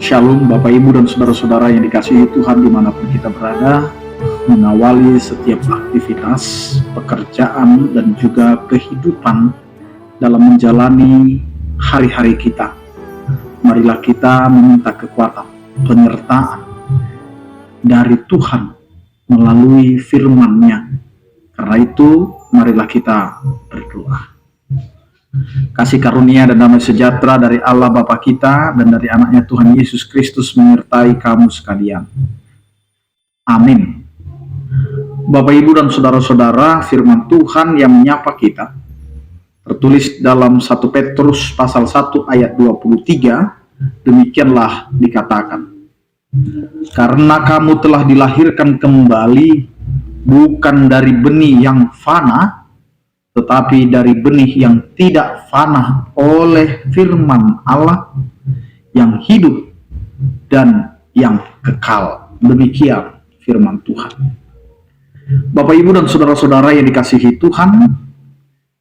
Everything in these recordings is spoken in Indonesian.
Shalom Bapak Ibu dan Saudara-saudara yang dikasihi Tuhan dimanapun kita berada, mengawali setiap aktivitas, pekerjaan dan juga kehidupan dalam menjalani hari-hari kita. Marilah kita meminta kekuatan, penyertaan dari Tuhan melalui firman-Nya. Karena itu, marilah kita berdoa. Kasih karunia dan damai sejahtera dari Allah Bapa kita dan dari anaknya Tuhan Yesus Kristus menyertai kamu sekalian. Amin. Bapak Ibu dan Saudara-saudara, firman Tuhan yang menyapa kita tertulis dalam 1 Petrus pasal 1 ayat 23, demikianlah dikatakan, karena kamu telah dilahirkan kembali bukan dari benih yang fana, tetapi dari benih yang tidak fana oleh firman Allah yang hidup dan yang kekal. Demikian firman Tuhan. Bapak Ibu dan Saudara-saudara yang dikasihi Tuhan,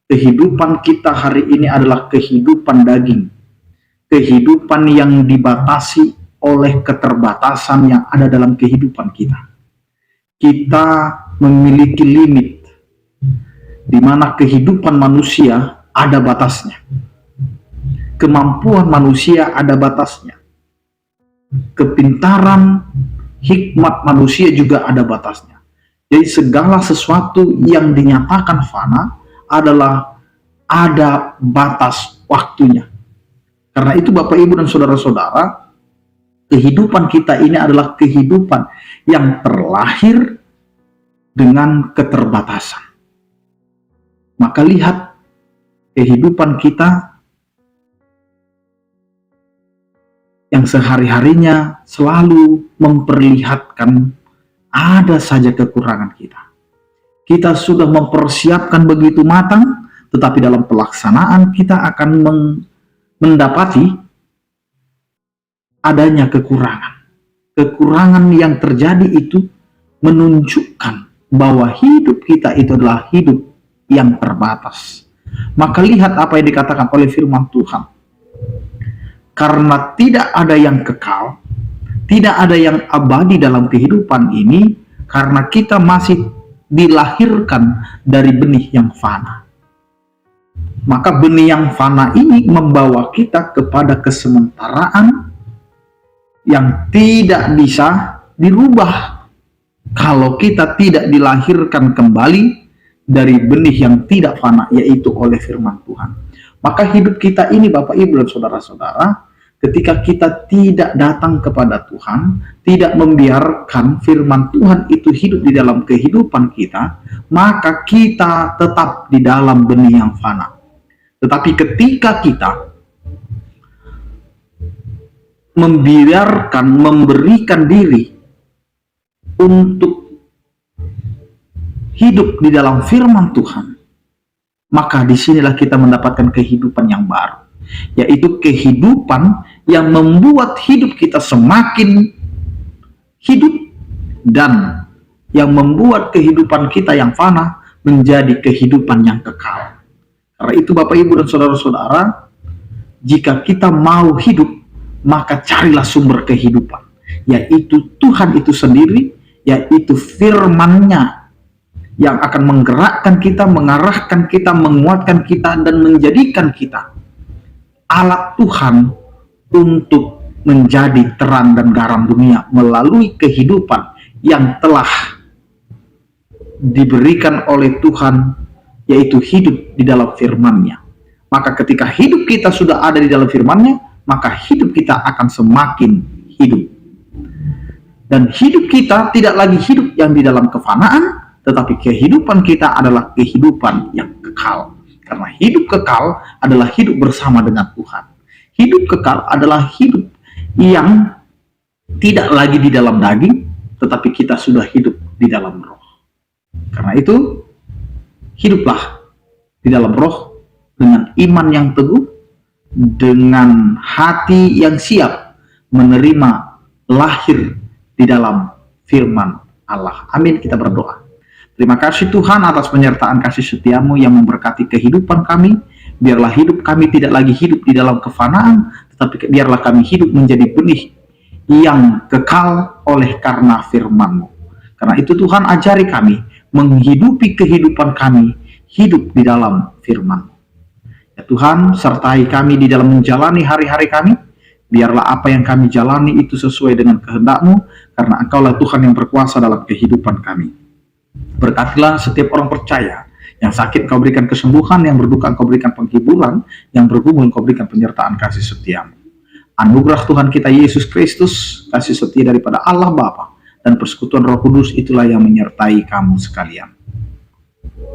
kehidupan kita hari ini adalah kehidupan daging. Kehidupan yang dibatasi oleh keterbatasan yang ada dalam kehidupan kita. Kita memiliki limit di mana kehidupan manusia ada batasnya. Kemampuan manusia ada batasnya. Kepintaran, hikmat manusia juga ada batasnya. Jadi segala sesuatu yang dinyatakan fana adalah ada batas waktunya. Karena itu Bapak Ibu dan Saudara-saudara, kehidupan kita ini adalah kehidupan yang terlahir dengan keterbatasan. Maka lihat kehidupan kita yang sehari-harinya selalu memperlihatkan ada saja kekurangan kita. Kita sudah mempersiapkan begitu matang, tetapi dalam pelaksanaan kita akan mendapati adanya kekurangan. Kekurangan yang terjadi itu menunjukkan bahwa hidup kita itu adalah hidup yang terbatas. Maka lihat apa yang dikatakan oleh firman Tuhan. Karena tidak ada yang kekal, tidak ada yang abadi dalam kehidupan ini, karena kita masih dilahirkan dari benih yang fana. Maka benih yang fana ini membawa kita kepada kesementaraan yang tidak bisa dirubah kalau kita tidak dilahirkan kembali dari benih yang tidak fana, yaitu oleh firman Tuhan. Maka hidup kita ini Bapak Ibu dan Saudara-saudara, ketika kita tidak datang kepada Tuhan, tidak membiarkan firman Tuhan itu hidup di dalam kehidupan kita, maka kita tetap di dalam benih yang fana. Tetapi ketika kita memberikan diri untuk hidup di dalam firman Tuhan, maka disinilah kita mendapatkan kehidupan yang baru, yaitu kehidupan yang membuat hidup kita semakin hidup dan yang membuat kehidupan kita yang fana menjadi kehidupan yang kekal. Karena itu Bapak Ibu dan Saudara-saudara, jika kita mau hidup, maka carilah sumber kehidupan, yaitu Tuhan itu sendiri, yaitu firman-Nya yang akan menggerakkan kita, mengarahkan kita, menguatkan kita, dan menjadikan kita alat Tuhan untuk menjadi terang dan garam dunia melalui kehidupan yang telah diberikan oleh Tuhan, yaitu hidup di dalam firman-Nya. Maka ketika hidup kita sudah ada di dalam firman-Nya, maka hidup kita akan semakin hidup. Dan hidup kita tidak lagi hidup yang di dalam kefanaan, tetapi kehidupan kita adalah kehidupan yang kekal. Karena hidup kekal adalah hidup bersama dengan Tuhan. Hidup kekal adalah hidup yang tidak lagi di dalam daging, tetapi kita sudah hidup di dalam roh. Karena itu, hiduplah di dalam roh dengan iman yang teguh, dengan hati yang siap menerima lahir di dalam firman Allah. Amin, kita berdoa. Terima kasih Tuhan atas penyertaan kasih setiamu yang memberkati kehidupan kami. Biarlah hidup kami tidak lagi hidup di dalam kefanaan, tetapi biarlah kami hidup menjadi benih yang kekal oleh karena firman-Mu. Karena itu Tuhan, ajari kami menghidupi kehidupan kami, hidup di dalam firman-Mu. Ya Tuhan, sertai kami di dalam menjalani hari-hari kami. Biarlah apa yang kami jalani itu sesuai dengan kehendak-Mu, karena Engkaulah Tuhan yang berkuasa dalam kehidupan kami. Berkatilah setiap orang percaya. Yang sakit Kau berikan kesembuhan, yang berduka Kau berikan penghiburan, yang bergumul Kau berikan penyertaan kasih setia-Mu. Anugerah Tuhan kita Yesus Kristus, kasih setia daripada Allah Bapa, dan persekutuan Roh Kudus itulah yang menyertai kamu sekalian.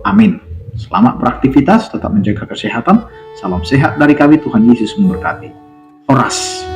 Amin. Selamat beraktivitas, tetap menjaga kesehatan. Salam sehat dari kami, Tuhan Yesus memberkati. Horas.